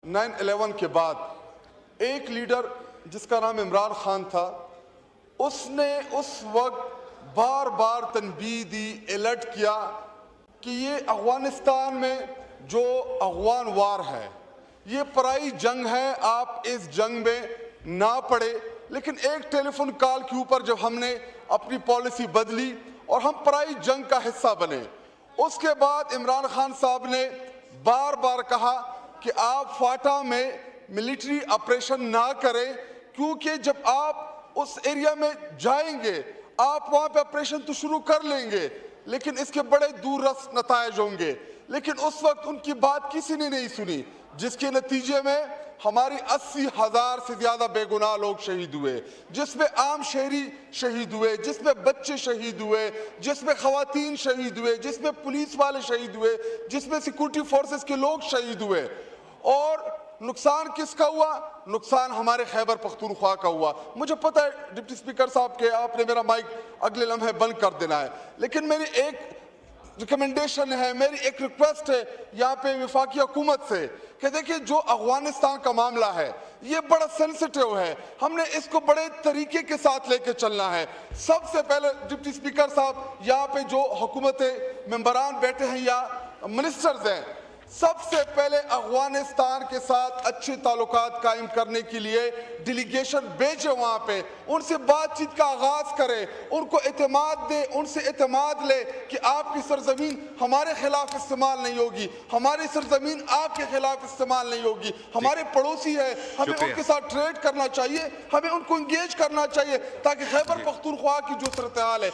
9/11 کے بعد ایک لیڈر جس کا نام عمران خان تھا، اس نے اس وقت بار بار تنبیہ دی، الرٹ کیا کہ یہ افغانستان میں جو افغان وار ہے یہ پرائی جنگ ہے، آپ اس جنگ میں نہ پڑے۔ لیکن ایک ٹیلی فون کال کے اوپر جب ہم نے اپنی پالیسی بدلی اور ہم پرائی جنگ کا حصہ بنے، اس کے بعد عمران خان صاحب نے بار بار کہا کہ آپ فاٹا میں ملٹری آپریشن نہ کریں، کیونکہ جب آپ اس ایریا میں جائیں گے آپ وہاں پہ آپریشن تو شروع کر لیں گے لیکن اس کے بڑے دور رس نتائج ہوں گے۔ لیکن اس وقت ان کی بات کسی نے نہیں سنی، جس کے نتیجے میں ہماری 80,000 سے زیادہ بے گناہ لوگ شہید ہوئے، جس میں عام شہری شہید ہوئے، جس میں بچے شہید ہوئے، جس میں خواتین شہید ہوئے، جس میں پولیس والے شہید ہوئے، جس میں سیکورٹی فورسز کے لوگ شہید ہوئے۔ اور نقصان کس کا ہوا؟ نقصان ہمارے خیبر پختونخوا کا ہوا۔ مجھے پتہ ہے ڈپٹی سپیکر صاحب کہ آپ نے میرا مائک اگلے لمحے بند کر دینا ہے، لیکن میری ایک ریکمنڈیشن ہے، میری ایک ریکویسٹ ہے یہاں پہ وفاقی حکومت سے کہ دیکھیں جو افغانستان کا معاملہ ہے یہ بڑا سینسٹیو ہے، ہم نے اس کو بڑے طریقے کے ساتھ لے کے چلنا ہے۔ سب سے پہلے ڈپٹی سپیکر صاحب یہاں پہ جو حکومت ممبران بیٹھے ہیں یا منسٹرز ہیں، سب سے پہلے افغانستان کے ساتھ اچھے تعلقات قائم کرنے کے لیے ڈیلیگیشن بھیجے، وہاں پہ ان سے بات چیت کا آغاز کرے، ان کو اعتماد دے، ان سے اعتماد لے کہ آپ کی سرزمین ہمارے خلاف استعمال نہیں ہوگی، ہماری سرزمین آپ کے خلاف استعمال نہیں ہوگی، ہمارے پڑوسی ہیں، ہمیں ان کے ساتھ ٹریڈ کرنا چاہیے، ہمیں ان کو انگیج کرنا چاہیے تاکہ خیبر پختونخوا کی جو صورتحال ہے